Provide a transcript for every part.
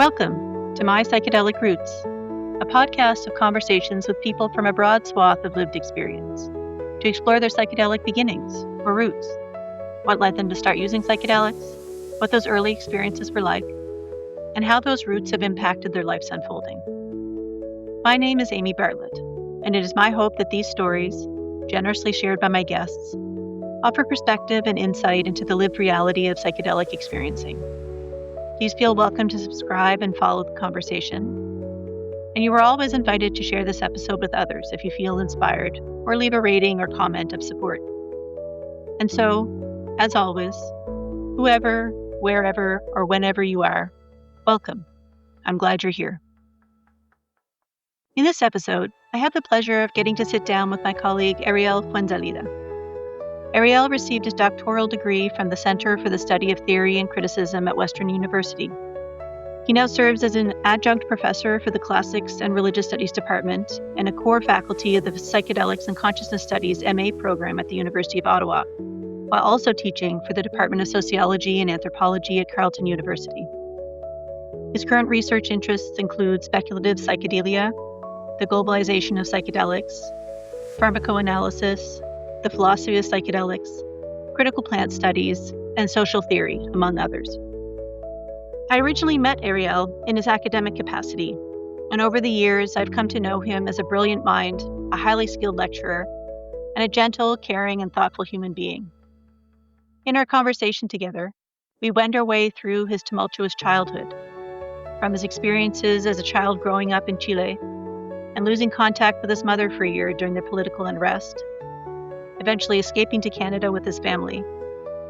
Welcome to My Psychedelic Roots, a podcast of conversations with people from a broad swath of lived experience to explore their psychedelic beginnings or roots, what led them to start using psychedelics, what those early experiences were like, and how those roots have impacted their life's unfolding. My name is Amy Bartlett, and it is my hope that these stories, generously shared by my guests, offer perspective and insight into the lived reality of psychedelic experiencing. Please feel welcome to subscribe and follow the conversation. And you are always invited to share this episode with others if you feel inspired, or leave a rating or comment of support. And so, as always, whoever, wherever, or whenever you are, welcome. I'm glad you're here. In this episode, I have the pleasure of getting to sit down with my colleague Ariel Fuenzalida. Ariel received his doctoral degree from the Center for the Study of Theory and Criticism at Western University. He now serves as an Adjunct Professor for the Classics and Religious Studies Department and a core faculty of the Psychedelics Consciousness Studies M.A. program at the University of Ottawa, while also teaching for the Department of Sociology and Anthropology at Carleton University. His current research interests include speculative psychedelia, the globalization of psychedelics, pharmacoanalysis, the philosophy of psychedelics, critical plant studies, and social theory, among others. I originally met Ariel in his academic capacity, and over the years I've come to know him as a brilliant mind, a highly skilled lecturer, and a gentle, caring, and thoughtful human being. In our conversation together, we wend our way through his tumultuous childhood, from his experiences as a child growing up in Chile and losing contact with his mother for a year during the political unrest, eventually escaping to Canada with his family,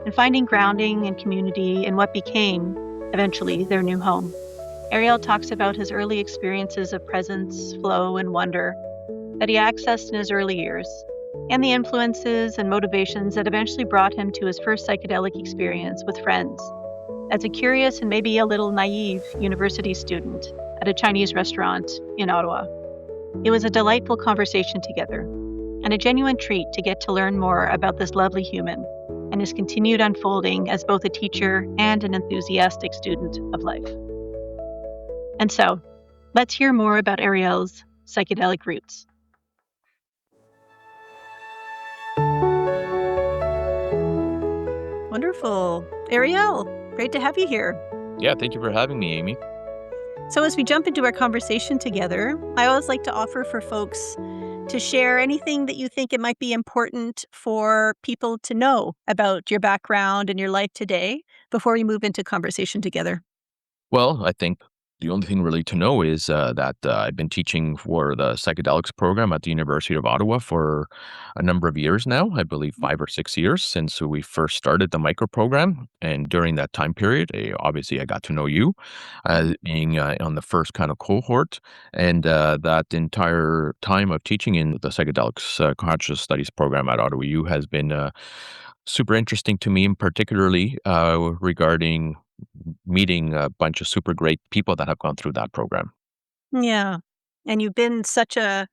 and finding grounding and community in what became, eventually, their new home. Ariel talks about his early experiences of presence, flow, and wonder that he accessed in his early years, and the influences and motivations that eventually brought him to his first psychedelic experience with friends, as a curious and maybe a little naive university student at a Chinese restaurant in Ottawa. It was a delightful conversation together, and a genuine treat to get to learn more about this lovely human and his continued unfolding as both a teacher and an enthusiastic student of life. And so, let's hear more about Ariel's psychedelic roots. Wonderful. Ariel, great to have you here. Yeah, thank you for having me, Amy. So as we jump into our conversation together, I always like to offer for folks to share anything that you think it might be important for people to know about your background and your life today before we move into conversation together. Well, I think the only thing really to know is that I've been teaching for the psychedelics program at the University of Ottawa for a number of years now, I believe 5 or 6 years since we first started the micro program. And during that time period, obviously I got to know you being on the first kind of cohort. And that entire time of teaching in the Psychedelics Consciousness Studies program at Ottawa U has been super interesting to me, and particularly regarding meeting a bunch of super great people that have gone through that program. Yeah. And you've been such an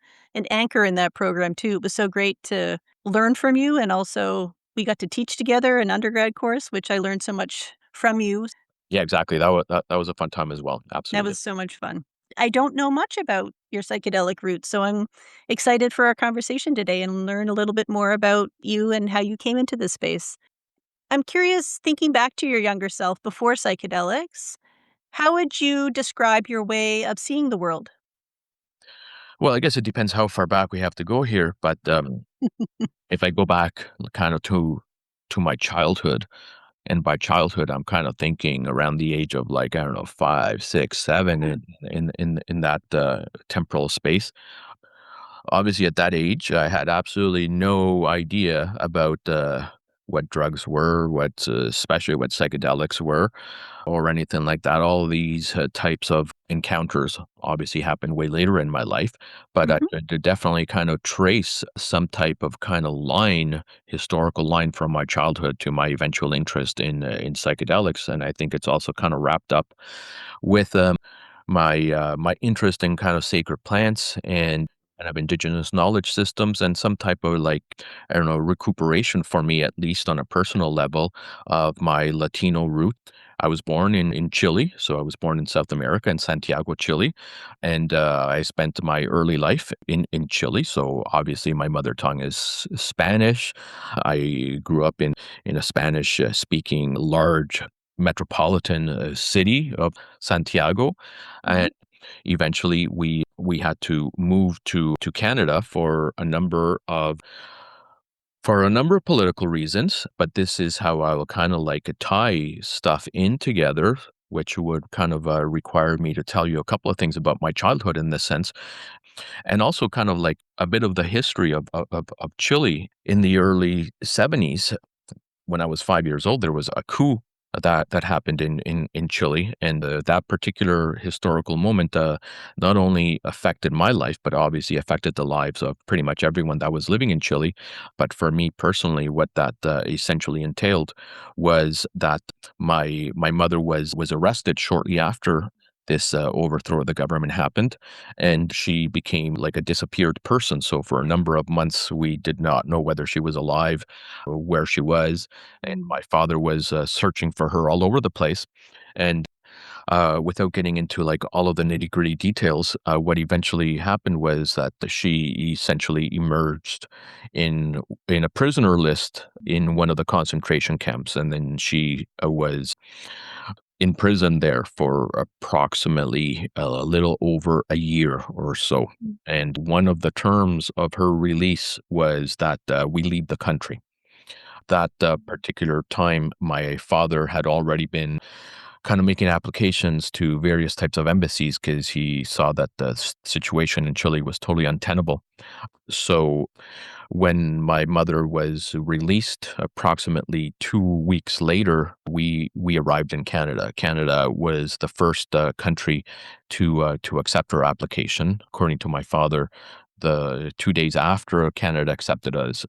anchor in that program too. It was so great to learn from you. And also we got to teach together an undergrad course, which I learned so much from you. Yeah, exactly. That was a fun time as well. Absolutely. That was so much fun. I don't know much about your psychedelic roots, so I'm excited for our conversation today and learn a little bit more about you and how you came into this space. I'm curious, thinking back to your younger self before psychedelics, how would you describe your way of seeing the world? Well, I guess it depends how far back we have to go here, but if I go back kind of to my childhood, and by childhood I'm kind of thinking around the age of, like, I don't know, 5, 6, 7 in that temporal space. Obviously, at that age, I had absolutely no idea about what drugs were, especially what psychedelics were, or anything like that. All these types of encounters obviously happened way later in my life, but I could definitely kind of trace some type of kind of historical line from my childhood to my eventual interest in psychedelics, and I think it's also kind of wrapped up with my interest in kind of sacred plants and kind of indigenous knowledge systems and some type of like, I don't know, recuperation for me, at least on a personal level, of my Latino root. I was born in Chile, so I was born in South America, in Santiago, Chile, and I spent my early life in Chile. So obviously, my mother tongue is Spanish. I grew up in a Spanish speaking large metropolitan city of Santiago, Mhm. and eventually we had to move to Canada for a number of political reasons, but this is how I will kind of like tie stuff in together, which would kind of require me to tell you a couple of things about my childhood in this sense, and also kind of like a bit of the history of Chile in the early 70s. When I was 5 years old, there was a coup that happened in Chile, and that particular historical moment not only affected my life, but obviously affected the lives of pretty much everyone that was living in Chile. But for me personally, what that essentially entailed was that my mother was arrested shortly after this overthrow of the government happened, and she became like a disappeared person. So for a number of months, we did not know whether she was alive or where she was, and Mm. my father was searching for her all over the place. And without getting into like all of the nitty gritty details, what eventually happened was that she essentially emerged in in a prisoner list in one of the concentration camps, and then she was in prison there for approximately a little over a year or so. And one of the terms of her release was that we leave the country. That particular time, my father had already been kind of making applications to various types of embassies because he saw that the situation in Chile was totally untenable. So when my mother was released, approximately 2 weeks later, we arrived in Canada. Canada was the first country to accept her application. According to my father, the 2 days after Canada accepted us,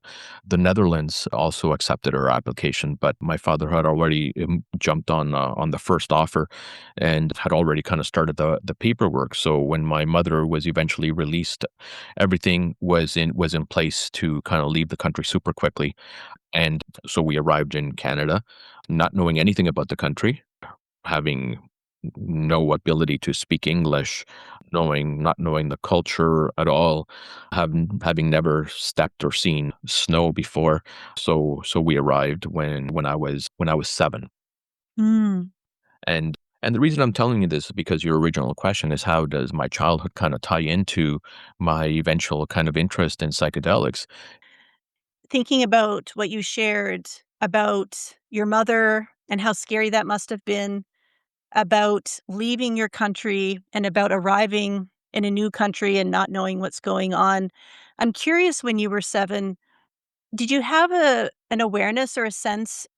the Netherlands also accepted our application. But my father had already jumped on the first offer, and had already kind of started the paperwork. So when my mother was eventually released, everything was in place to kind of leave the country super quickly. And so we arrived in Canada, not knowing anything about the country, having no ability to speak English, not knowing the culture at all, having never stepped or seen snow before. So we arrived when I was 7. Mm. And the reason I'm telling you this is because your original question is, how does my childhood kind of tie into my eventual kind of interest in psychedelics? Thinking about what you shared about your mother and how scary that must have been, about leaving your country and about arriving in a new country and not knowing what's going on. I'm curious, when you were 7, did you have an awareness or a sense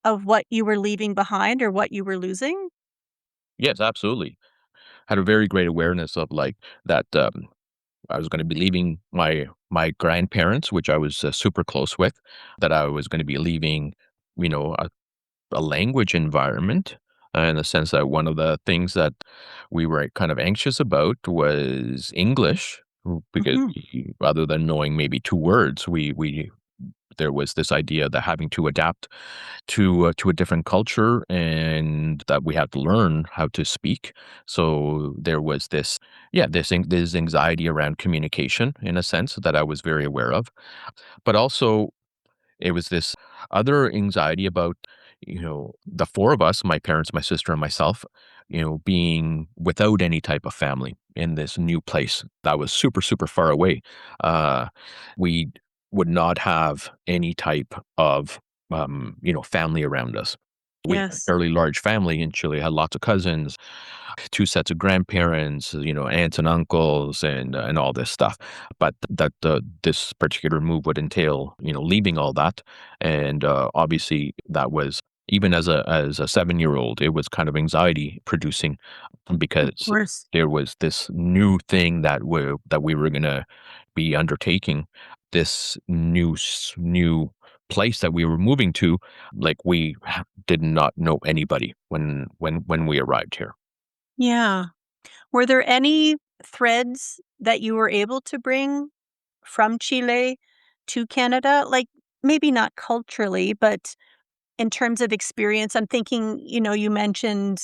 of what you were leaving behind or what you were losing? Yes, absolutely. Had a very great awareness of like that. I was going to be leaving my grandparents, which I was super close with. That I was going to be leaving, a language environment. In the sense that one of the things that we were kind of anxious about was English, because Mhm. other than knowing maybe two words, we there was this idea that having to adapt to a different culture, and that we had to learn how to speak. So there was this, yeah, this anxiety around communication, in a sense, that I was very aware of. But also it was this other anxiety about, the four of us, my parents, my sister, and myself, being without any type of family in this new place that was super, super far away. Uh, we would not have any type of, family around us. We had a Yes. fairly large family in Chile, had lots of cousins, two sets of grandparents, aunts and uncles, and all this stuff. But that this particular move would entail, leaving all that, and obviously that was, even as a 7-year old, it was kind of anxiety producing, Of because course. there was this new thing that we were gonna be undertaking, this new place that we were moving to. Like we did not know anybody when we arrived here. Yeah. Were there any threads that you were able to bring from Chile to Canada? Like, maybe not culturally, but in terms of experience. I'm thinking, you mentioned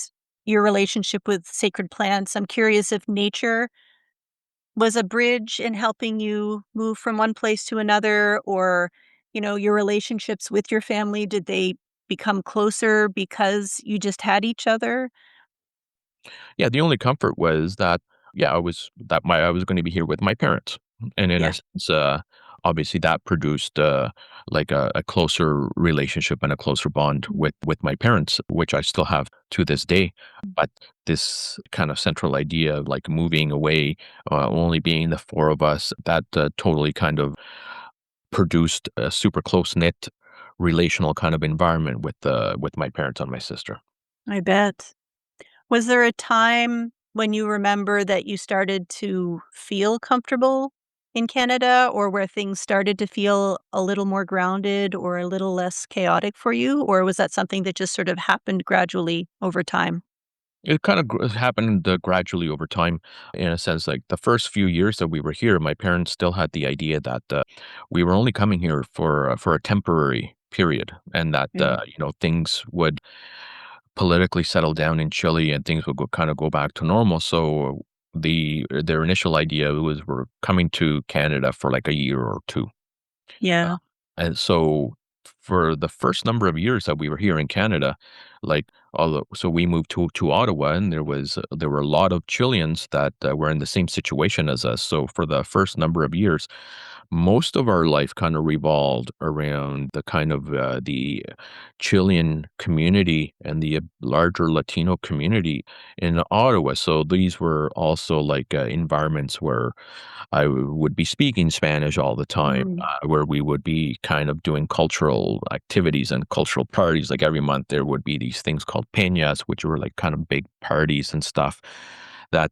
your relationship with sacred plants. I'm curious if nature was a bridge in helping you move from one place to another, or, your relationships with your family, did they become closer because you just had each other? Yeah, the only comfort was that, yeah, I was going to be here with my parents, and in a Yeah. sense, obviously that produced like a closer relationship and a closer bond with my parents, which I still have to this day. But this kind of central idea of like moving away, only being the four of us, that totally kind of produced a super close knit relational kind of environment with my parents and my sister. I bet. Was there a time when you remember that you started to feel comfortable in Canada, or where things started to feel a little more grounded or a little less chaotic for you? Or was that something that just sort of happened gradually over time? It kind of happened gradually over time, in a sense. Like the first few years that we were here, my parents still had the idea that we were only coming here for a temporary period, and that Mm. things would politically settle down in Chile, and things would kind of go back to normal. So their initial idea was we're coming to Canada for like a year or two. Yeah. And so for the first number of years that we were here in Canada, like so we moved to Ottawa, and there were a lot of Chileans that were in the same situation as us. So for the first number of years, most of our life kind of revolved around the kind of the Chilean community and the larger Latino community in Ottawa. So these were also like environments where would be speaking Spanish all the time, Mm. where we would be kind of doing cultural activities and cultural parties. Like every month, there would be these things called peñas, which were like kind of big parties and stuff that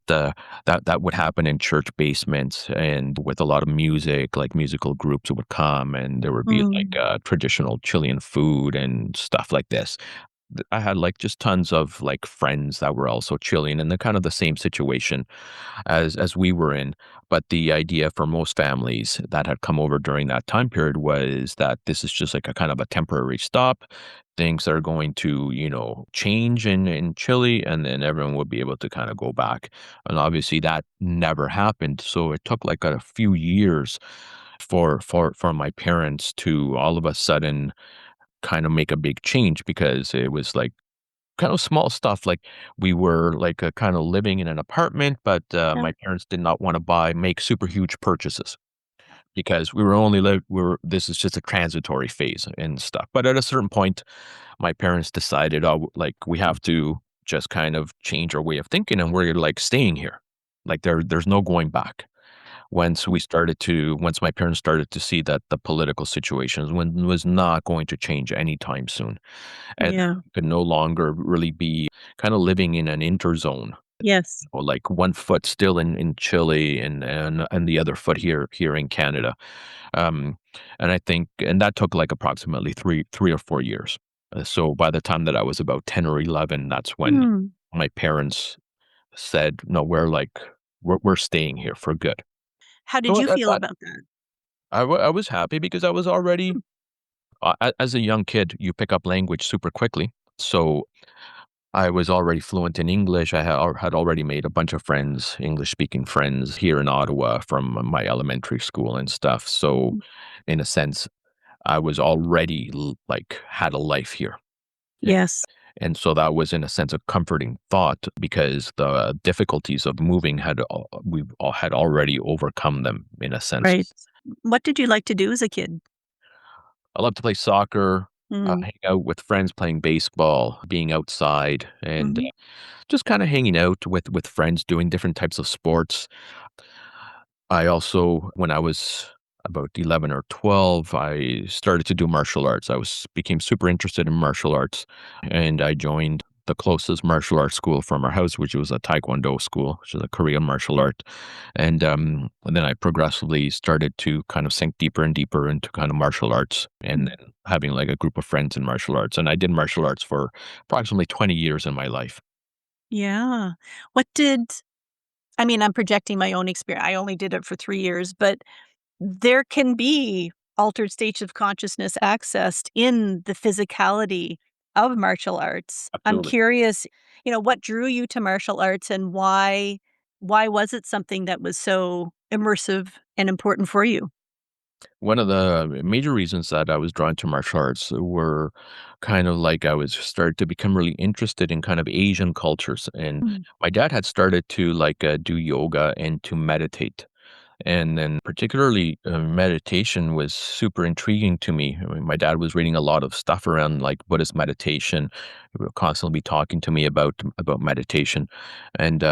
would happen in church basements, and with a lot of music, like musical groups would come, and there would be like Mm. traditional Chilean food and stuff like this. I had like just tons of like friends that were also Chilean in the kind of the same situation as we were in. But the idea for most families that had come over during that time period was that this is just like a kind of a temporary stop. Things are going to, change in Chile, and then everyone would be able to kind of go back. And obviously that never happened. So it took like a few years for my parents to all of a sudden kind of make a big change, because it was like kind of small stuff. Like we were like kind of living in an apartment, but Yeah. my parents did not want to make super huge purchases, because this is just a transitory phase and stuff. But at a certain point, my parents decided, oh, like we have to just kind of change our way of thinking, and we're like staying here. Like there's no going back. Once my parents started to see that the political situation was not going to change anytime soon, and Yeah. could no longer really be kind of living in an interzone, Yes. or like one foot still in Chile, and the other foot here in Canada. Um, and I think, and that took like approximately three or 4 years. So by the time that I was about 10 or 11, that's when Hmm. my parents said, no, we're staying here for good. How did So you feel about that? I was happy, because I was already, Hmm. as a young kid, you pick up language super quickly. So I was already fluent in English. I had already made a bunch of friends, English speaking friends here in Ottawa from my elementary school and stuff. So in a sense, I was already like had a life here. Yeah. Yes. And so that was in a sense a comforting thought, because the difficulties of moving we've all had already overcome them in a sense. Right. What did you like to do as a kid? I love to play soccer, Mm. hang out with friends playing baseball, being outside, and Mhm. just kind of hanging out with friends, doing different types of sports. I also, when I was about 11 or 12, I started to do martial arts. Became super interested in martial arts, and I joined the closest martial arts school from our house, which was a Taekwondo school, which is a Korean martial art. And then I progressively started to kind of sink deeper and deeper into kind of martial arts, and Mm. then having like a group of friends in martial arts. And I did martial arts for approximately 20 years in my life. Yeah. What did I mean, I'm projecting my own experience. I only did it for 3 years, but there can be altered states of consciousness accessed in the physicality of martial arts. I'm Absolutely. curious, what drew you to martial arts and why was it something that was so immersive and important for you? One of the major reasons that I was drawn to martial arts were kind of like I was started to become really interested in kind of Asian cultures. And Mm. my dad had started to do yoga and to meditate. And then particularly meditation was super intriguing to me. I mean, my dad was reading a lot of stuff around like Buddhist meditation. He would constantly be talking to me about meditation. And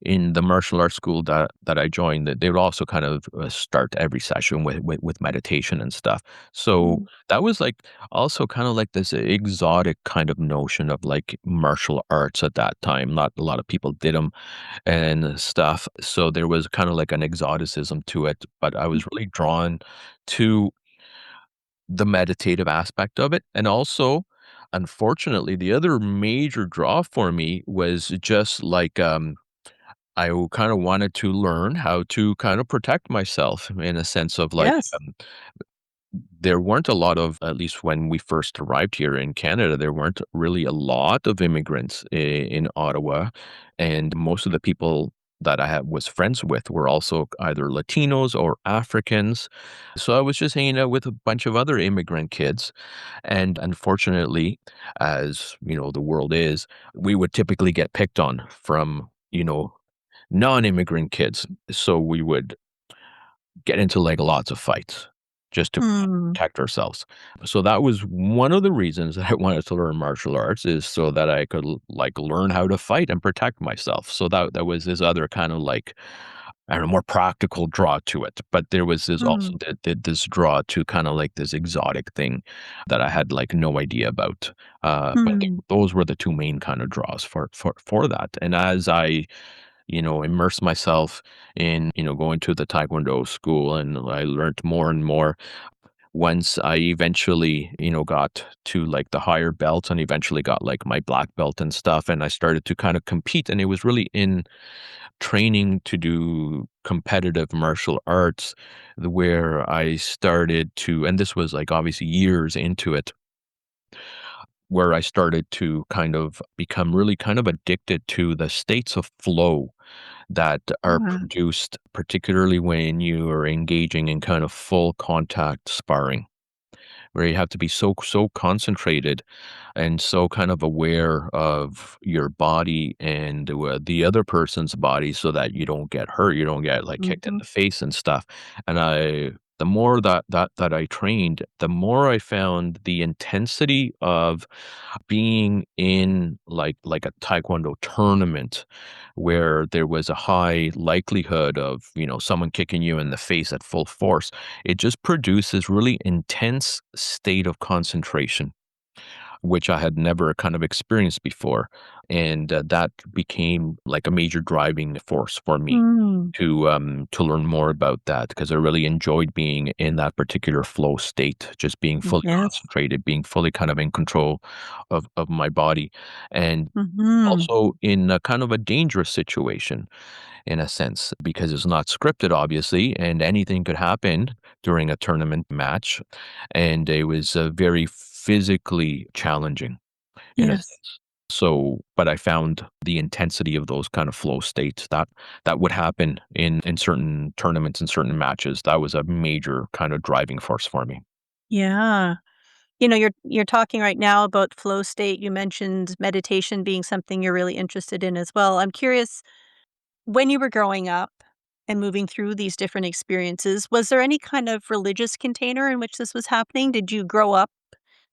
in the martial arts school that I joined, that they would also kind of start every session with meditation and stuff. So Mm. that was like also kind of like this exotic kind of notion of like martial arts at that time. Not a lot of people did them and stuff. So there was kind of like an exoticism to it, but I was really drawn to the meditative aspect of it. And also, unfortunately, the other major draw for me was just like I kind of wanted to learn how to kind of protect myself in a sense of like, Yes. there weren't a lot of, at least when we first arrived here in Canada, there weren't really a lot of immigrants in Ottawa. And most of the people that was friends with were also either Latinos or Africans. So I was just hanging out with a bunch of other immigrant kids. And unfortunately, as you know, the world is, we would typically get picked on from, non-immigrant kids. So we would get into like lots of fights just to Mm. protect ourselves. So that was one of the reasons that I wanted to learn martial arts, is so that I could like learn how to fight and protect myself. So that was this other kind of like, I don't know, more practical draw to it. But there was this also Mm. this draw to kind of like this exotic thing that I had like no idea about. But Mm. those were the two main kind of draws for that. And as I immerse myself in, going to the Taekwondo school, and I learned more and more. Once I eventually, got to like the higher belts and eventually got like my black belt and stuff, and I started to kind of compete. And it was really in training to do competitive martial arts where I started to, and this was like obviously years into it, where I started to kind of become really kind of addicted to the states of flow that are Uh, produced, particularly when you are engaging in kind of full contact sparring, where you have to be so concentrated and so kind of aware of your body and the other person's body, so that you don't get hurt, you don't get like kicked in mhm. the face and stuff. And the more that I trained, the more I found the intensity of being in like a taekwondo tournament where there was a high likelihood of, someone kicking you in the face at full force. It just produces really intense state of concentration, which I had never kind of experienced before. And that became like a major driving force for me Mm. to learn more about that, because I really enjoyed being in that particular flow state, just being fully Yes. concentrated, being fully kind of in control of my body. And Mhm. also in a kind of a dangerous situation in a sense, because it's not scripted, obviously, and anything could happen during a tournament match. And it was very physically challenging in a Yes. sense. So, but I found the intensity of those kind of flow states that would happen in certain tournaments and certain matches. That was a major kind of driving force for me. Yeah. You're talking right now about flow state. You mentioned meditation being something you're really interested in as well. I'm curious, when you were growing up and moving through these different experiences, was there any kind of religious container in which this was happening? Did you grow up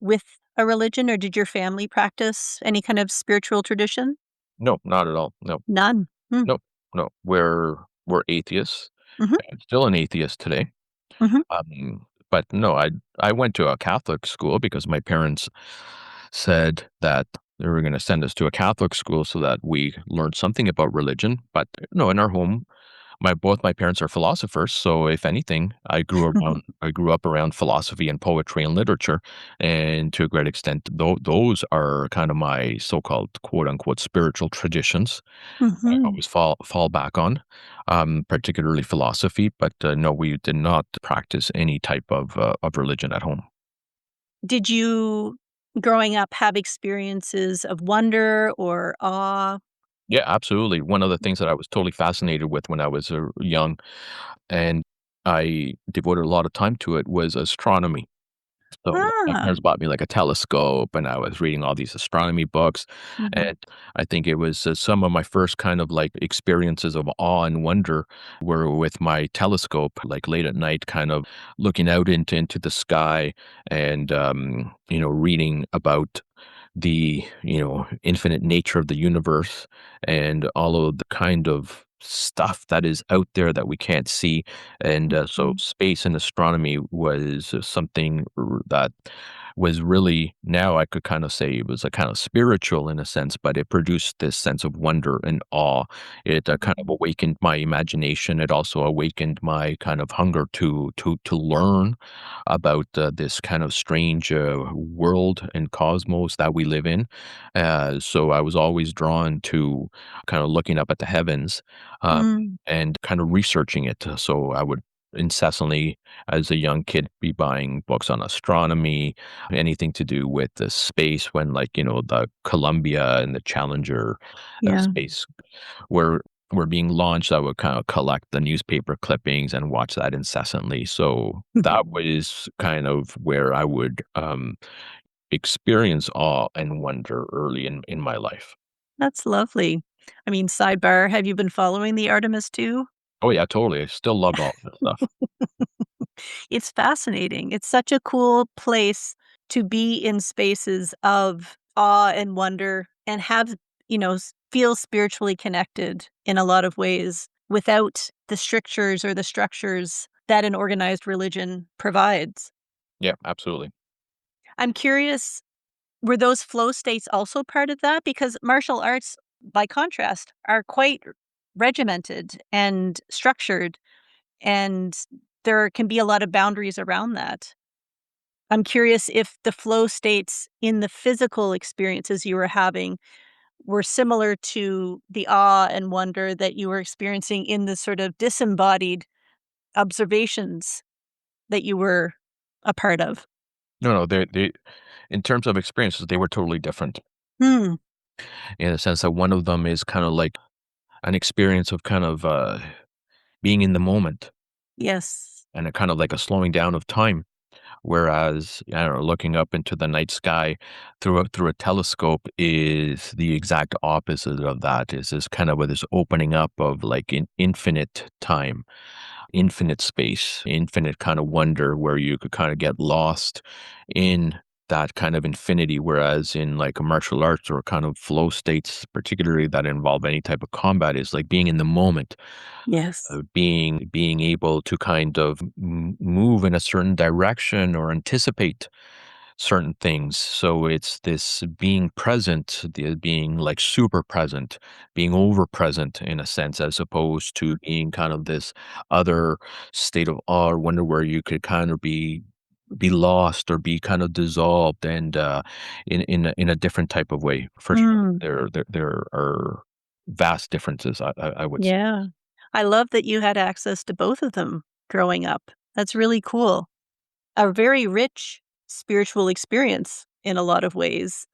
with a religion, or did your family practice any kind of spiritual tradition? No, not at all. No, None. Mm. no, no. We're atheists. Mhm. I'm still an atheist today. Mhm. But no, I went to a Catholic school because my parents said that they were going to send us to a Catholic school so that we learned something about religion. But no, in our home, both my parents are philosophers, so if anything, I grew up around philosophy and poetry and literature, and to a great extent, those are kind of my so-called quote unquote spiritual traditions. I Hmm. always fall back on, particularly philosophy. But no, we did not practice any type of religion at home. Did you, growing up, have experiences of wonder or awe? Yeah, absolutely. One of the things that I was totally fascinated with when I was young, and I devoted a lot of time to it, was astronomy. So, like, my Ah. parents bought me, like, a telescope, and I was reading all these astronomy books, Mhm. and I think it was, some of my first kind of, like, experiences of awe and wonder were with my telescope, like, late at night, kind of looking out into the sky and, reading about the, infinite nature of the universe and all of the kind of stuff that is out there that we can't see. And so Mhm. space and astronomy was something that was really, now I could kind of say it was a kind of spiritual in a sense, but it produced this sense of wonder and awe. It kind of Mhm. awakened my imagination. It also awakened my kind of hunger to learn about this kind of strange world and cosmos that we live in. So I was always drawn to kind of looking up at the heavens, Mm. and kind of researching it. So I would incessantly, as a young kid, be buying books on astronomy, anything to do with the space when, like, the Columbia and the Challenger Yeah. space were were being launched. I would kind of collect the newspaper clippings and watch that incessantly. So that was kind of where I would experience awe and wonder early in my life. That's lovely. I mean, sidebar, have you been following the Artemis 2? Oh yeah, totally. I still love all that stuff. It's fascinating. It's such a cool place to be in spaces of awe and wonder and have, feel spiritually connected in a lot of ways without the strictures or the structures that an organized religion provides. Yeah, absolutely. I'm curious, were those flow states also part of that? Because martial arts, by contrast, are quite regimented and structured, and there can be a lot of boundaries around that. I'm curious if the flow states in the physical experiences you were having were similar to the awe and wonder that you were experiencing in the sort of disembodied observations that you were a part of. No, no, they in terms of experiences, they were totally different Hmm. in the sense that one of them is kind of like an experience of kind of being in the moment Yes. and a kind of like a slowing down of time. Whereas, I don't know, looking up into the night sky through a telescope is the exact opposite of that. Is this kind of with this opening up of like an infinite time, infinite space, infinite kind of wonder where you could kind of get lost in that kind of infinity. Whereas in like a martial arts or kind of flow states, particularly that involve any type of combat, is like being in the moment, Yes. being able to kind of move in a certain direction or anticipate certain things. So it's this being present, the being like super present, being over present in a sense, as opposed to being kind of this other state of awe or wonder where you could kind of be lost or be kind of dissolved and in a different type of way. For sure, Mm. there are vast differences. I would say. Yeah. I love that you had access to both of them growing up. That's really cool. A very rich spiritual experience in a lot of ways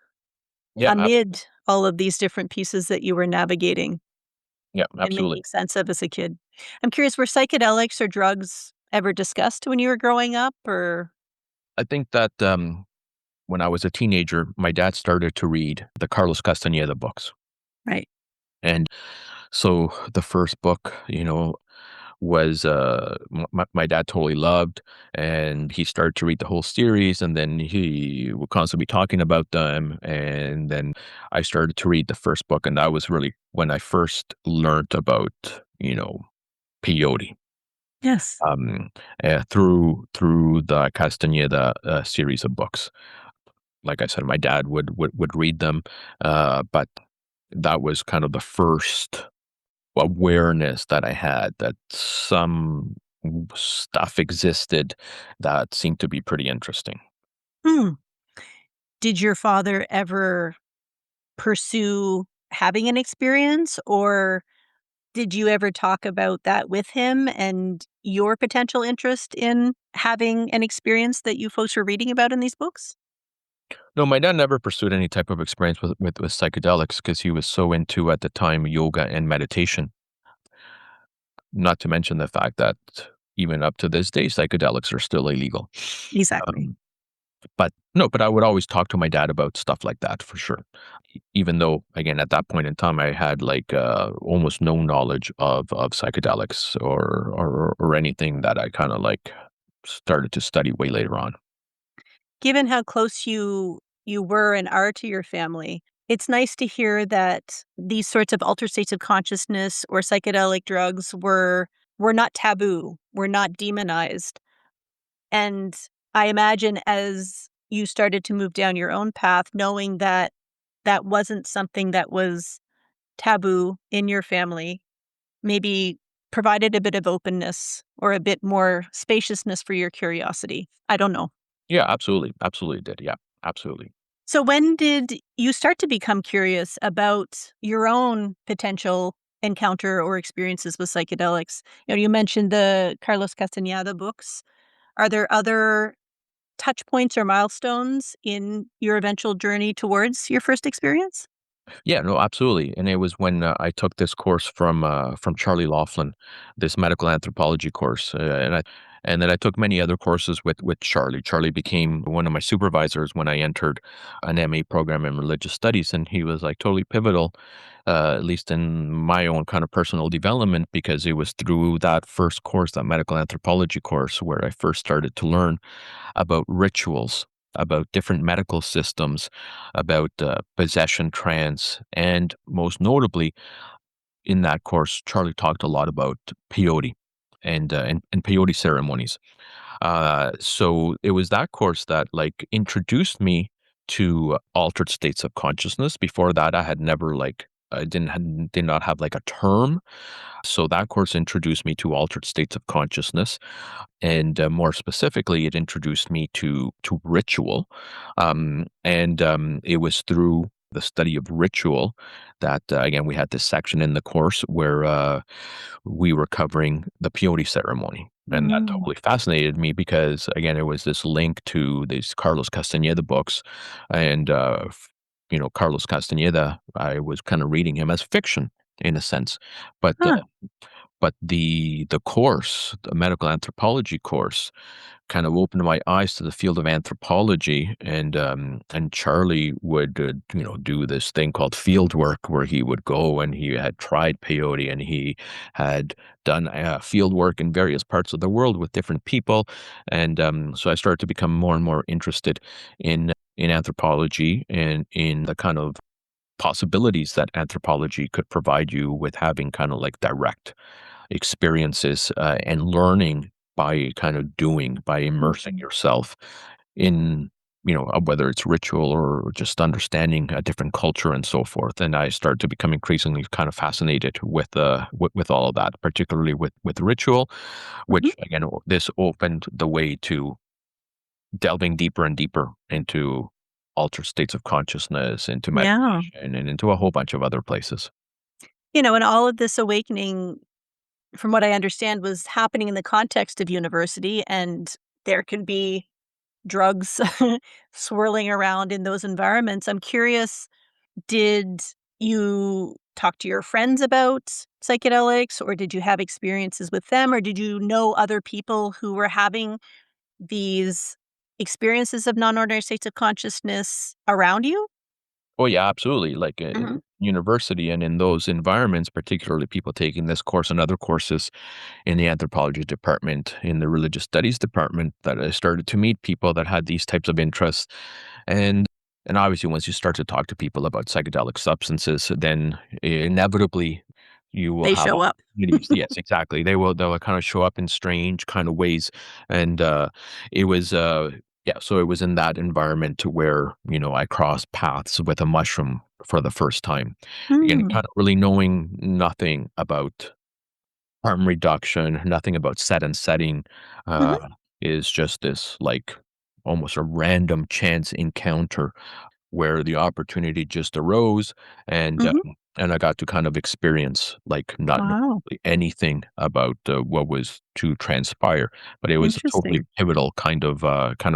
Yeah, amid all of these different pieces that you were navigating yeah, and absolutely. making sense of as a kid. I'm curious, were psychedelics or drugs ever discussed when you were growing up or I think that when I was a teenager, my dad started to read the Carlos Castaneda books. right. And so the first book, was my dad totally loved, and he started to read the whole series, and then he would constantly be talking about them. And then I started to read the first book, and that was really when I first learned about, peyote. Yes. Um, through the Castaneda series of books. Like I said, my dad would read them, but that was kind of the first awareness that I had that some stuff existed that seemed to be pretty interesting. Hmm. Did your father ever pursue having an experience, or did you ever talk about that with him and your potential interest in having an experience that you folks were reading about in these books? No, my dad never pursued any type of experience with psychedelics because he was so into, at the time, yoga and meditation. Not to mention the fact that even up to this day, psychedelics are still illegal. Exactly. Um, but no, but I would always talk to my dad about stuff like that for sure. Even though, again, at that point in time, I had like almost no knowledge of psychedelics or anything that I kind of like started to study way later on. Given how close you were and are to your family, it's nice to hear that these sorts of altered states of consciousness or psychedelic drugs were not taboo, were not demonized. And I imagine as you started to move down your own path, knowing that that wasn't something that was taboo in your family, maybe provided a bit of openness or a bit more spaciousness for your curiosity. I don't know. Yeah, absolutely, absolutely did. Yeah, absolutely. So when did you start to become curious about your own potential encounter or experiences with psychedelics? You mentioned the Carlos Castaneda books. Are there other touch points or milestones in your eventual journey towards your first experience? Yeah, no, absolutely. And it was when I took this course from Charlie Laughlin, this medical anthropology course, and then I took many other courses with Charlie. Charlie became one of my supervisors when I entered an M.A program in religious studies, and he was like totally pivotal, at least in my own kind of personal development, because it was through that first course, that medical anthropology course, where I first started to learn about rituals, about different medical systems, about possession trance, and most notably in that course, Charlie talked a lot about peyote and peyote ceremonies. So it was that course that like introduced me to altered states of consciousness. Before that, I had never like I did not have like a term. So that course introduced me to altered states of consciousness, and more specifically, it introduced me to ritual, and it was through the study of ritual that again we had this section in the course where we were covering the peyote ceremony. And that Mm. totally fascinated me because, again, it was this link to these Carlos Castaneda books, and Carlos Castaneda. I was kind of reading him as fiction in a sense, but Huh. the course, the medical anthropology course, kind of opened my eyes to the field of anthropology, and Charlie would do this thing called field work where he would go and he had tried peyote and he had done field work in various parts of the world with different people, and so I started to become more and more interested in anthropology and in the kind of possibilities that anthropology could provide you with having kind of like direct experiences and learning by kind of doing, by immersing yourself in, whether it's ritual or just understanding a different culture and so forth. And I started to become increasingly kind of fascinated with all of that, particularly with ritual, Mhm. which again, this opened the way to delving deeper and deeper into altered states of consciousness, into Yeah. meditation, and into a whole bunch of other places. And all of this awakening, from what I understand, was happening in the context of university, and there can be drugs swirling around in those environments. I'm curious, did you talk to your friends about psychedelics, or did you have experiences with them, or did you know other people who were having these experiences of non-ordinary states of consciousness around you? Oh yeah, absolutely. Like Mhm. in university and in those environments, particularly people taking this course and other courses in the anthropology department, in the religious studies department, that I started to meet people that had these types of interests. And and obviously once you start to talk to people about psychedelic substances, then inevitably you will They have show up. opportunities. Yes, exactly. They'll kind of show up in strange kind of ways. And it was yeah, so it was in that environment where, I crossed paths with a mushroom for the first time. Again, Mm. kind of really knowing nothing about harm reduction, nothing about set and setting, Mhm. uh, is just this like almost a random chance encounter where the opportunity just arose, and Mhm. I got to kind of experience like not knowing Wow. really anything about what was to transpire, but it was a totally Interesting. pivotal kind of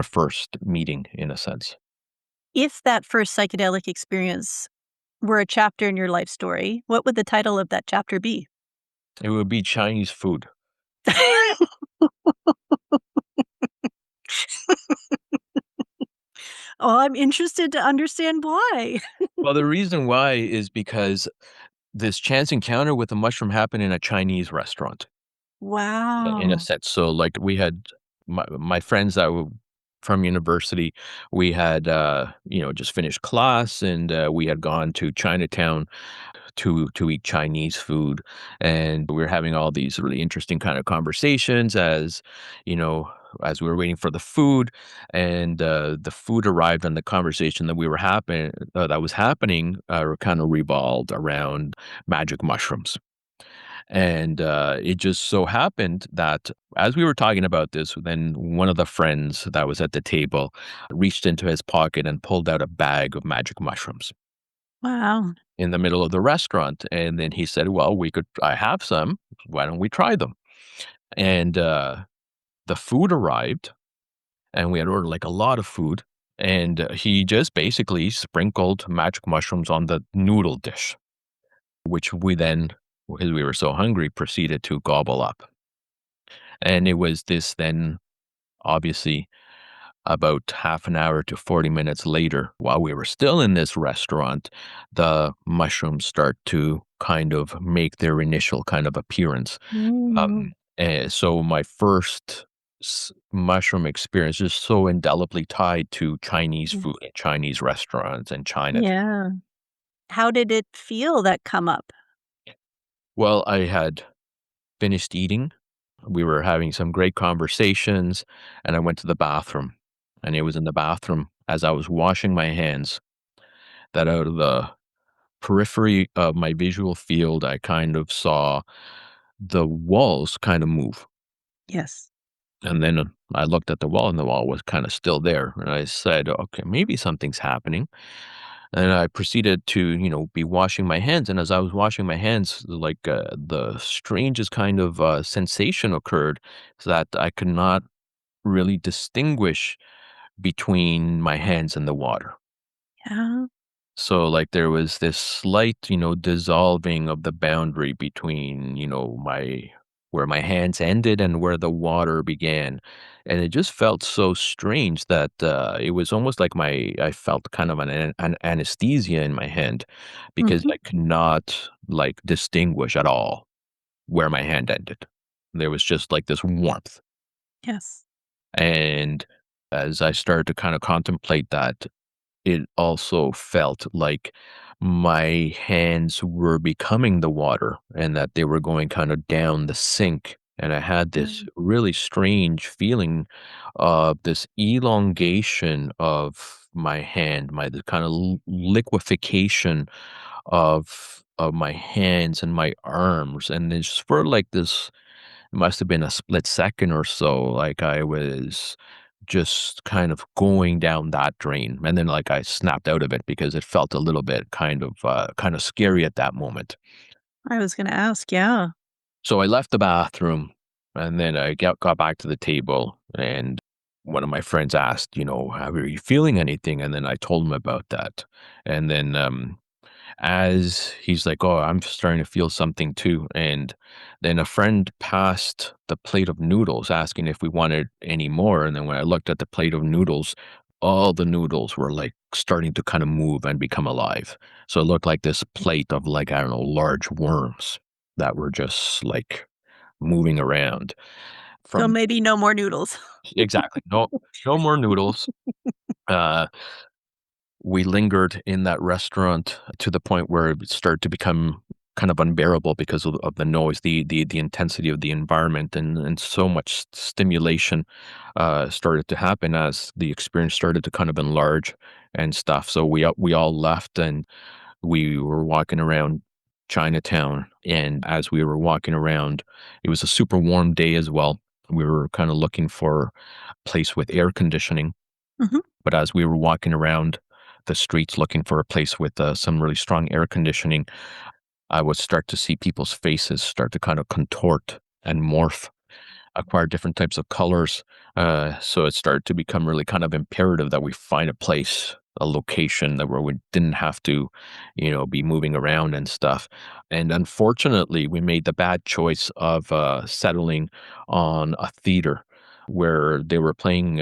first meeting in a sense. If that first psychedelic experience were a chapter in your life story, what would the title of that chapter be? It would be Chinese food. Oh, I'm interested to understand why. Well, the reason why is because this chance encounter with the mushroom happened in a Chinese restaurant. In a Wow. sense. So, like, we had my friends that were from university, we had, just finished class, and, we had gone to Chinatown to eat Chinese food, and we were having all these really interesting kind of conversations you know, as we were waiting for the food, and, the food arrived, and the conversation that was happening, kind of revolved around magic mushrooms. And, it just so happened that as we were talking about this, then one of the friends that was at the table reached into his pocket and pulled out a bag of magic mushrooms Wow. in the middle of the restaurant. And then he said, "Well, I have some. Why don't we try them?" And, the food arrived, and we had ordered like a lot of food. And he just basically sprinkled magic mushrooms on the noodle dish, which we then, because we were so hungry, proceeded to gobble up. And it was this then, obviously, about half an hour to 40 minutes later, while we were still in this restaurant, the mushrooms start to kind of make their initial kind of appearance. Mm. So my first mushroom experience is so indelibly tied to Chinese Mm. food and Chinese restaurants and China. Yeah. How did it feel that come up? Well, I had finished eating. We were having some great conversations, and I went to the bathroom. And it was in the bathroom as I was washing my hands that out of the periphery of my visual field, I kind of saw the walls kind of move. Yes. And then I looked at the wall, and the wall was kind of still there. And I said, "Okay, maybe something's happening." And I proceeded to, be washing my hands. And as I was washing my hands, like the strangest kind of sensation occurred, that I could not really distinguish between my hands and the water. Yeah. So, like, there was this slight, dissolving of the boundary between, where my hands ended and where the water began. And it just felt so strange that it was almost like I felt kind of an anesthesia in my hand, because Mhm. I could not like distinguish at all where my hand ended. There was just like this warmth. Yes. And as I started to kind of contemplate that, it also felt like my hands were becoming the water, and that they were going kind of down the sink. And I had this Mm. really strange feeling of this elongation of my hand, my the kind of liquefaction of my hands and my arms. And then just for like this, it must have been a split second or so, like I was just kind of going down that drain, and then, like, I snapped out of it because it felt a little bit kind of scary at that moment. I was gonna ask, yeah. So I left the bathroom, and then I got back to the table, and one of my friends asked, "How are you feeling anything?" And then I told him about that. And then, as he's like, "Oh, I'm starting to feel something too." And then a friend passed the plate of noodles asking if we wanted any more. And then when I looked at the plate of noodles, all the noodles were like starting to kind of move and become alive. So it looked like this plate of, like, I don't know, large worms that were just like moving around So from maybe no more noodles. exactly. No, no more noodles. Uh, we lingered in that restaurant to the point where it started to become kind of unbearable because of the noise, the intensity of the environment, and so much stimulation started to happen as the experience started to kind of enlarge and stuff. So we all left, and We were walking around Chinatown, and as we were walking around, it was a super warm day as well. We were kind of looking for a place with air conditioning, Mhm. but as we were walking around the streets looking for a place with some really strong air conditioning, I would start to see people's faces start to kind of contort and morph, acquire different types of colors. So it started to become really kind of imperative that we find a place, a location that where we didn't have to, be moving around and stuff. And unfortunately, we made the bad choice of settling on a theater where they were playing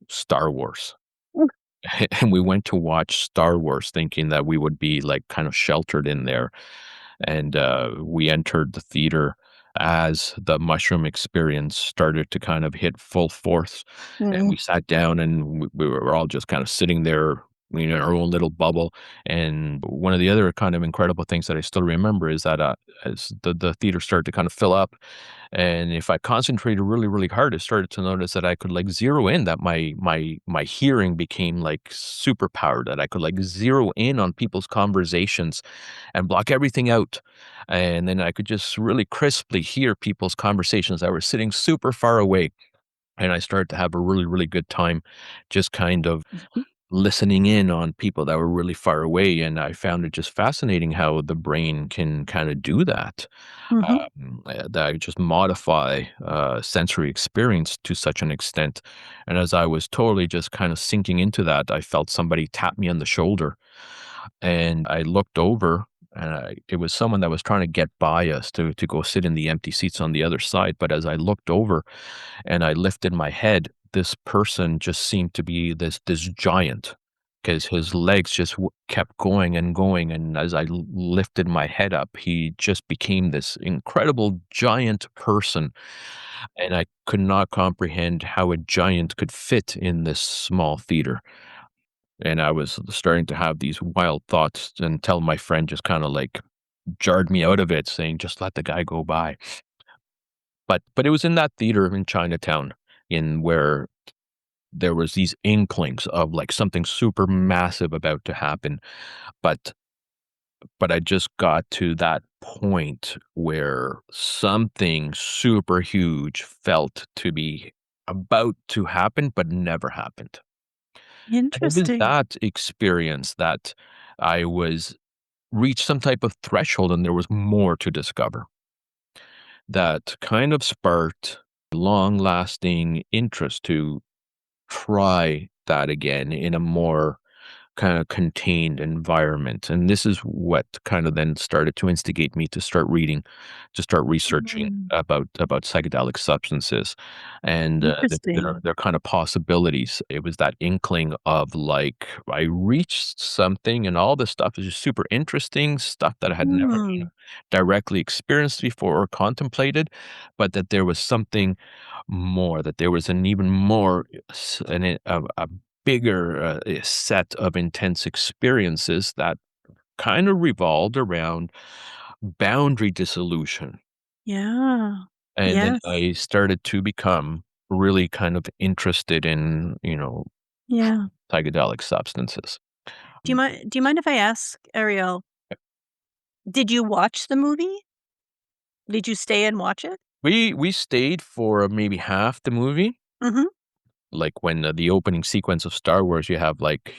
Star Wars. Mm. And we went to watch Star Wars thinking that we would be like kind of sheltered in there, and we entered the theater as the mushroom experience started to kind of hit full force, and Mm. we sat down and we were all just kind of sitting there in our own little bubble. And one of the other kind of incredible things that I still remember is that as the theater started to kind of fill up, and if I concentrated really, really hard, I started to notice that I could like zero in, that my hearing became like super powered, that I could like zero in on people's conversations and block everything out. And then I could just really crisply hear people's conversations that were sitting super far away. And I started to have a really, really good time just kind of Mhm. listening in on people that were really far away. And I found it just fascinating how the brain can kind of do that, Mhm. that just modify sensory experience to such an extent. And as I was totally just kind of sinking into that, I felt somebody tap me on the shoulder, and I looked over, and it was someone that was trying to get by us to go sit in the empty seats on the other side. But as I looked over and I lifted my head, this person just seemed to be this giant, because his legs just kept going and going. And as I lifted my head up, he just became this incredible giant person. And I could not comprehend how a giant could fit in this small theater. And I was starting to have these wild thoughts until my friend just kind of like jarred me out of it, saying, "Just let the guy go by." But it was in that theater in Chinatown in where there was these inklings of like something super massive about to happen. But but I just got to that point where something super huge felt to be about to happen, but never happened. And it was Interesting. that experience that I was reached some type of threshold, and there was more to discover, that kind of sparked long lasting interest to try that again in a more kind of contained environment. And this is what kind of then started to instigate me to start reading, to start researching Mm. about psychedelic substances and Interesting. their kind of possibilities. It was that inkling of like I reached something, and all this stuff is just super interesting stuff that I had never kind of Mm. directly experienced before or contemplated, but that there was something more, that there was an even more a bigger set of intense experiences that kind of revolved around boundary dissolution. Yeah. And then Yes. I started to become really kind of interested in, Yeah. psychedelic substances. Do you mind if I ask, Ariel, did you watch the movie? Did you stay and watch it? We stayed for maybe half the movie. Mhm. Like when the opening sequence of Star Wars, you have like,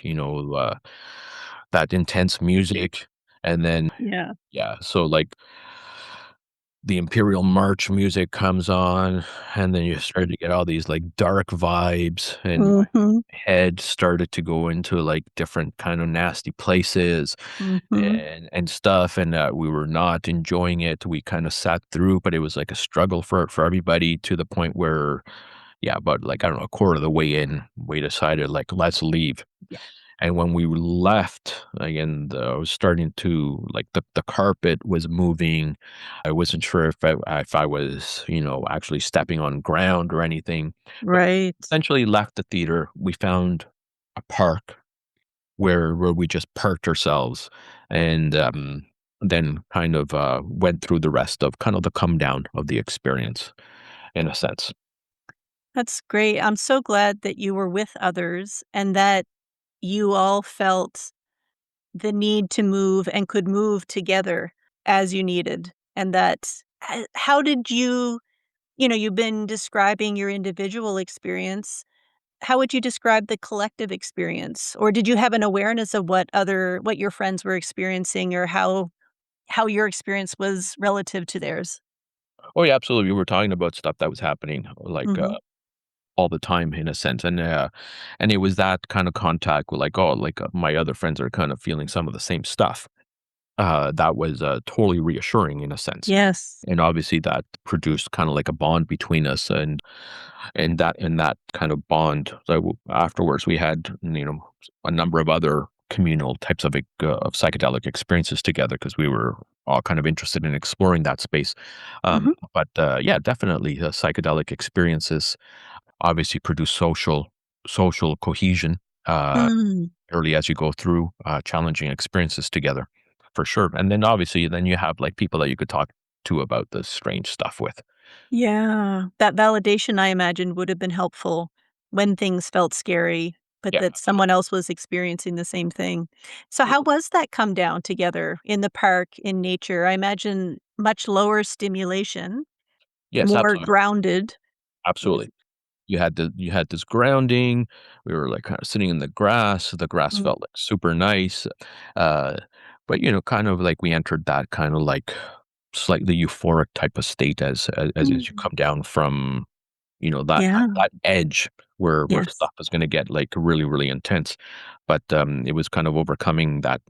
that intense music. And then, Yeah. yeah, so like the Imperial March music comes on, and then you start to get all these, like, dark vibes, and my Mhm. head started to go into, like, different kind of nasty places Mhm. and stuff, and, we were not enjoying it. We kinda sat through, but it was, like, a struggle for everybody, to the point where, yeah, about, like, I don't know, a quarter of the way in, we decided, like, "Let's leave." Yeah. And when we left, again, I was starting to like the carpet was moving. I wasn't sure if I was, actually stepping on ground or anything. But Right. essentially left the theater. We found a park where we just parked ourselves, and then kind of went through the rest of kind of the come down of the experience, in a sense. That's great. I'm so glad that you were with others and that you all felt the need to move and could move together as you needed. And that, how did you've been describing your individual experience. How would you describe the collective experience? Or did you have an awareness of what your friends were experiencing, or how your experience was relative to theirs? Oh, yeah, absolutely. We were talking about stuff that was happening, like, Mhm. all the time in a sense, and it was that kind of contact with, like, oh, like, my other friends are kind of feeling some of the same stuff. That was, totally reassuring in a sense, Yes. and obviously that produced kinda like a bond between us, and that kind of bond, so afterwards, we had, a number of other communal types of psychedelic experiences together because we were all kind of interested in exploring that space. Mhm. But yeah, definitely, psychedelic experiences obviously produce social cohesion, uh, Mm. early as you go through, challenging experiences together, for sure, and then obviously, then you have, like, people that you could talk to about the strange stuff with. Yeah. That validation, I imagine, would have been helpful when things felt scary, but Yeah, that someone else was experiencing the same thing. So how absolutely. was that come down together in the park, in nature? I imagine much lower stimulation, Yes, more absolutely, grounded with. absolutely. You had this grounding, we were, like, kinda sitting in the grass Mm. felt, like, super nice, uh, but, kind of like we entered that kinda, like, slightly euphoric type of state as you Mm. come down from, Yeah. that edge where Yes. stuff is gonna get, like, really, really intense, but, it was kind of overcoming that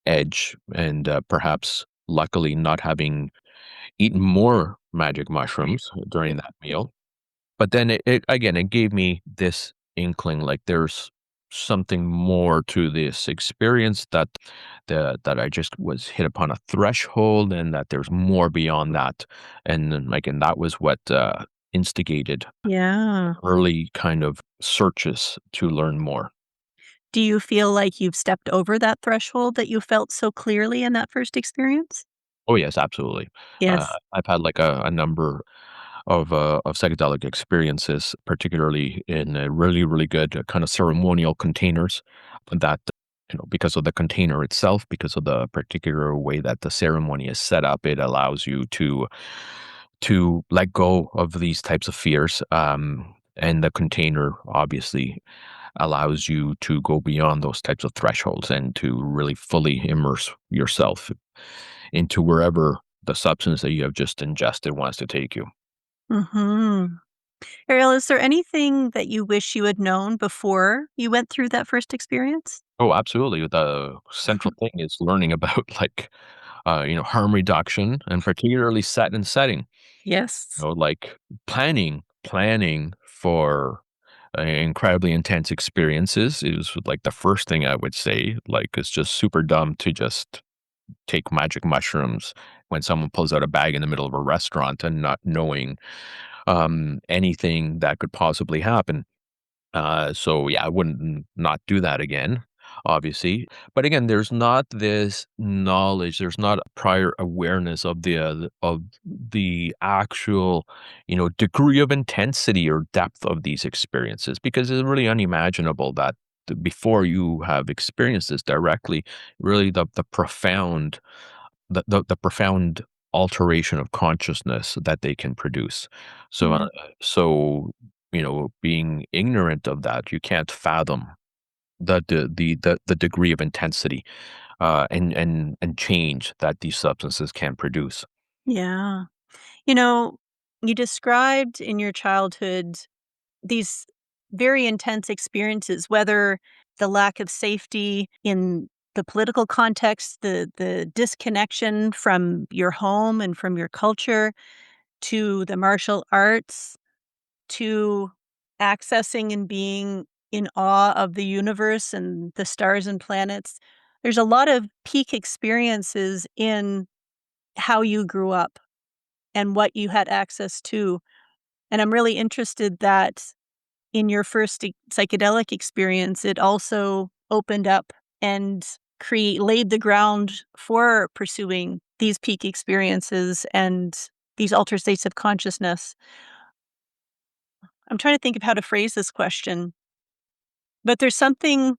edge and, perhaps luckily not having eaten more magic mushrooms during that meal. But then it again, it gave me this inkling, like, there's something more to this experience that I just was hit upon a threshold and that there's more beyond that. And then, like, and that was what, instigated Yeah. early kind of searches to learn more. Do you feel like you've stepped over that threshold that you felt so clearly in that first experience? Oh, yes, absolutely. Yes. I've had, like, a number of psychedelic experiences, particularly in, really, really good, kind of ceremonial containers that, because of the container itself, because of the particular way that the ceremony is set up, it allows you to let go of these types of fears, and the container obviously allows you to go beyond those types of thresholds and to really fully immerse yourself into wherever the substance that you have just ingested wants to take you. Mhm. Ariel, is there anything that you wish you had known before you went through that first experience? Oh, absolutely. The central thing is learning about, like, harm reduction and particularly set and setting. Yes. Like, planning for, incredibly intense experiences is, like, the first thing I would say. Like, it's just super dumb to just take magic mushrooms when someone pulls out a bag in the middle of a restaurant and not knowing, anything that could possibly happen. So yeah, I wouldn't not do that again, obviously. But again, there's not this knowledge, there's not a prior awareness of the actual, degree of intensity or depth of these experiences because it's really unimaginable that before you have experienced this directly, really the profound alteration of consciousness that they can produce. So, Yeah. being ignorant of that, you can't fathom the degree of intensity, and change that these substances can produce. Yeah. You know, you described in your childhood these very intense experiences, whether the lack of safety in the political context, the disconnection from your home and from your culture, to the martial arts, to accessing and being in awe of the universe and the stars and planets. There's a lot of peak experiences in how you grew up and what you had access to. And I'm really interested that in your first psychedelic experience, it also opened up and laid the ground for pursuing these peak experiences and these altered states of consciousness. I'm trying to think of how to phrase this question, but there's something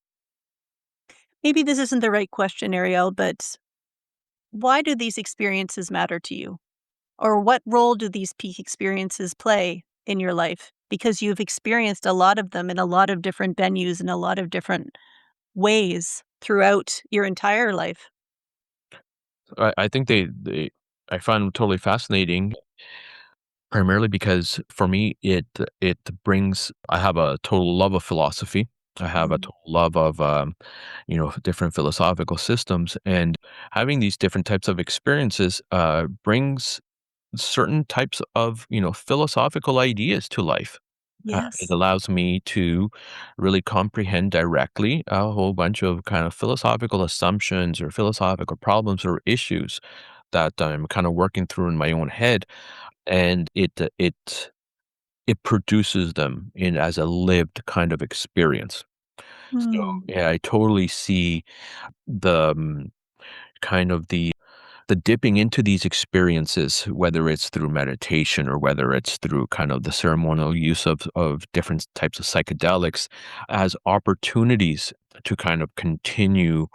Maybe this isn't the right question, Ariel, but why do these experiences matter to you? Or what role do these peak experiences play in your life? Because you've experienced a lot of them in a lot of different venues and a lot of different ways throughout your entire life. I think I find them totally fascinating, primarily because for me it brings I have a total love of philosophy. I have a Mm. total love of different philosophical systems, and having these different types of experiences brings certain types of philosophical ideas to life. It Yes. allows me to really comprehend directly a whole bunch of kind of philosophical assumptions or philosophical problems or issues that I'm kind of working through in my own head, and it produces them in as a lived kind of experience. So Mm. yeah, I totally see the kind of the dipping into these experiences, whether it's through meditation or whether it's through kind of the ceremonial use of different types of psychedelics, as opportunities to kind of continue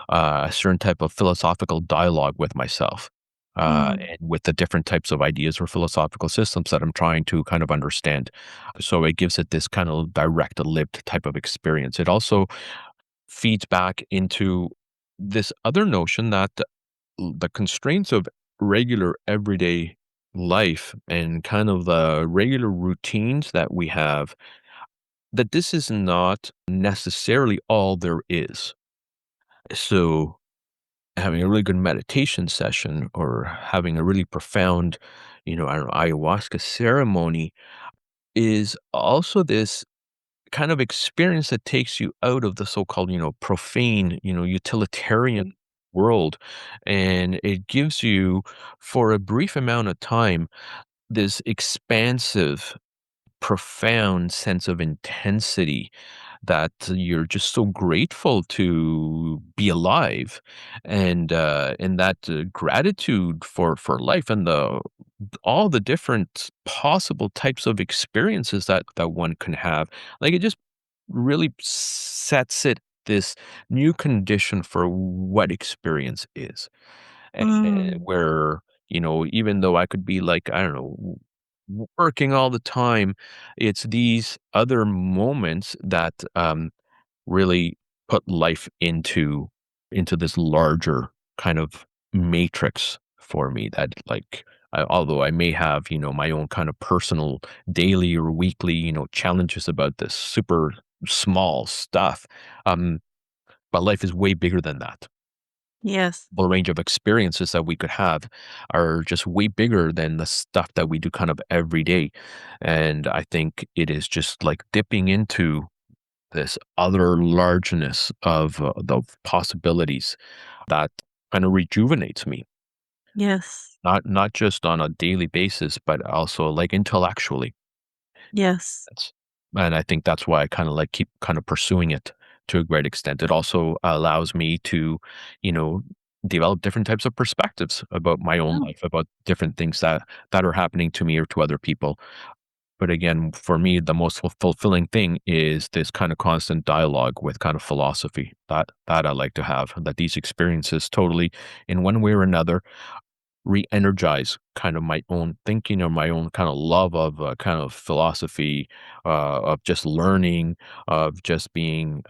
a certain type of philosophical dialogue with myself. Mm. And with the different types of ideas or philosophical systems that I'm trying to kind of understand. So it gives it this kind of direct, lived type of experience. It also feeds back into this other notion that the constraints of regular everyday life and kind of the regular routines that we have, that this is not necessarily all there is. So having a really good meditation session or having a really profound, I don't know, ayahuasca ceremony is also this kind of experience that takes you out of the so-called, profane, utilitarian world. And it gives you, for a brief amount of time, this expansive, profound sense of intensity that you're just so grateful to be alive, and that gratitude for life and the all the different possible types of experiences that one can have. Like, it just really sets it this new condition for what experience is. Mm. Where, even though I could be like, I don't know, working all the time, it's these other moments that really put life into this larger kind of matrix for me, that like although I may have my own kind of personal daily or weekly challenges about this super small stuff, um but life is way bigger than that. Yes. The range of experiences that we could have are just way bigger than the stuff that we do kind of every day. And I think it is just like dipping into this other largeness of the possibilities that kind of rejuvenates me, Yes. not just on a daily basis, but also like intellectually. Yes. That's and I think that's why I kinda, like, keep kind of pursuing it to a great extent. It also allows me to, you know, develop different types of perspectives about my own Oh, life, about different things that are happening to me or to other people. But again, for me, the most fulfilling thing is this kind of constant dialogue with kind of philosophy that I like to have, that these experiences totally, in one way or another, re-energize kind of my own thinking or my own kind of love of kind of philosophy, of just learning, of just being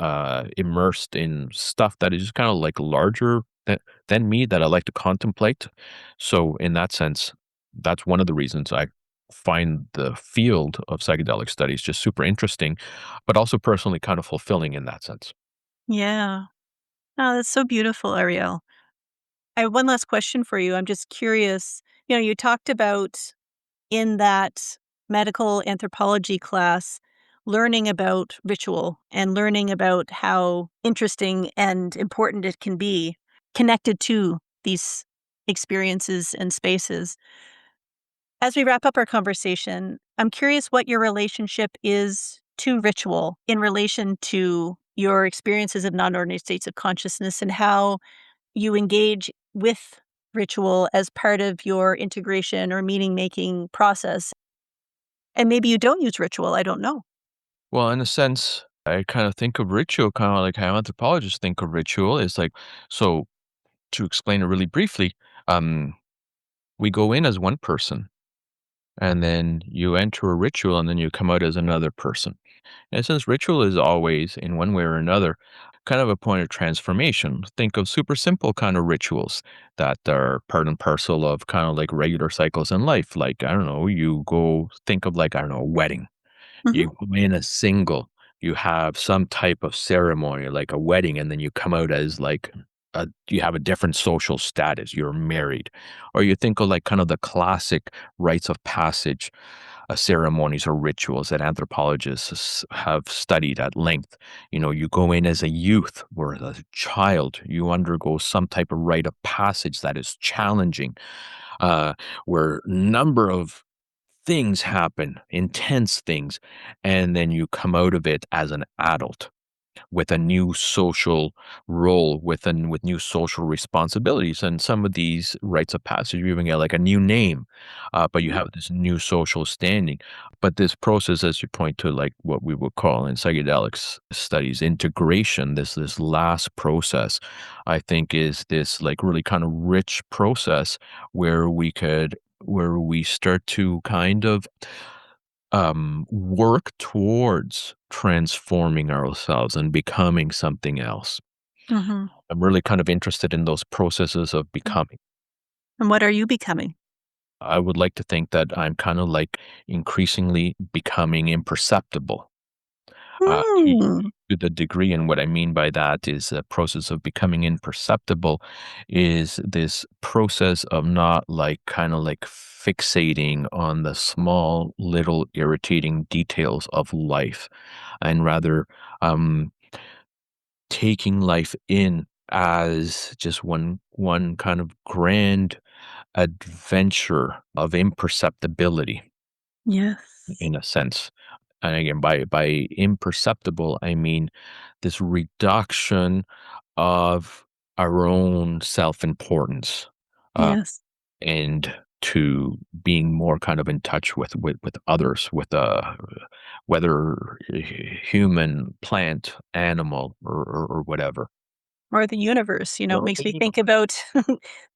immersed in stuff that is just kind of like larger than me, that I like to contemplate. So in that sense, that's one of the reasons I find the field of psychedelic studies just super interesting, but also personally kind of fulfilling in that sense. yeah. Oh, that's so beautiful, Ariel. I have one last question for you. I'm just curious. You talked about in that medical anthropology class learning about ritual and learning about how interesting and important it can be connected to these experiences and spaces. As we wrap up our conversation, I'm curious what your relationship is to ritual in relation to your experiences of non ordinary states of consciousness and how you engage with ritual as part of your integration or meaning making process. And maybe you don't use ritual, I don't know. Well, in a sense, I kind of think of ritual kind of like how anthropologists think of ritual. Is like, so to explain it really briefly, um, we go in as one person, and then you enter a ritual, and then you come out as another person. And since ritual is always, in one way or another, kind of a point of transformation, think of super simple kind of rituals that are part and parcel of kind of like regular cycles in life. Like, I don't know, you go think of like, I don't know, a wedding. Hmm. You go in a single, you have some type of ceremony like a wedding, and then you come out as like you have a different social status, you're married. Or you think of like kind of the classic rites of passage ceremonies or rituals that anthropologists have studied at length. You know, you go in as a youth, or as a child, you undergo some type of rite of passage that is challenging, uh, where number of things happen, intense things, and then you come out of it as an adult with a new social role, with new social responsibilities. And some of these rites of passage, you even get like a new name, but you have this new social standing. But this process, as you point to, like what we would call in psychedelics studies integration, this last process, I think is this like really kind of rich process where we start to kind of work towards transforming ourselves and becoming something else. Hmm. I'm really kind of interested in those processes of becoming. And what are you becoming? I would like to think that I'm kind of like increasingly becoming imperceptible. To Hmm. the degree, and what I mean by that is a process of becoming imperceptible is this process of not like kind of like fixating on the small little irritating details of life, and rather um taking life in as just one kind of grand adventure of imperceptibility Yes. in a sense. And again, by imperceptible, I mean this reduction of our own self-importance, uh, Yes. and to being more kind of in touch with others, with whether human, plant, animal, or whatever. Or the universe, it Or makes me think about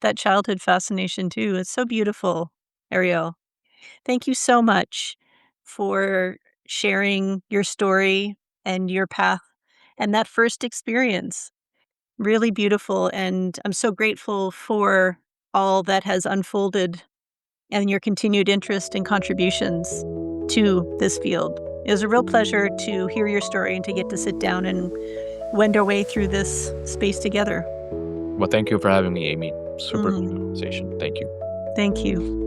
that childhood fascination too. It's so beautiful, Ariel. Thank you so much for sharing your story and your path and that first experience. Really beautiful, and I'm so grateful for all that has unfolded and your continued interest and contributions to this field. It was a real pleasure to hear your story and to get to sit down and wend our way through this space together. Well, thank you for having me, Amy. Super good Mm, conversation. Thank you. thank you.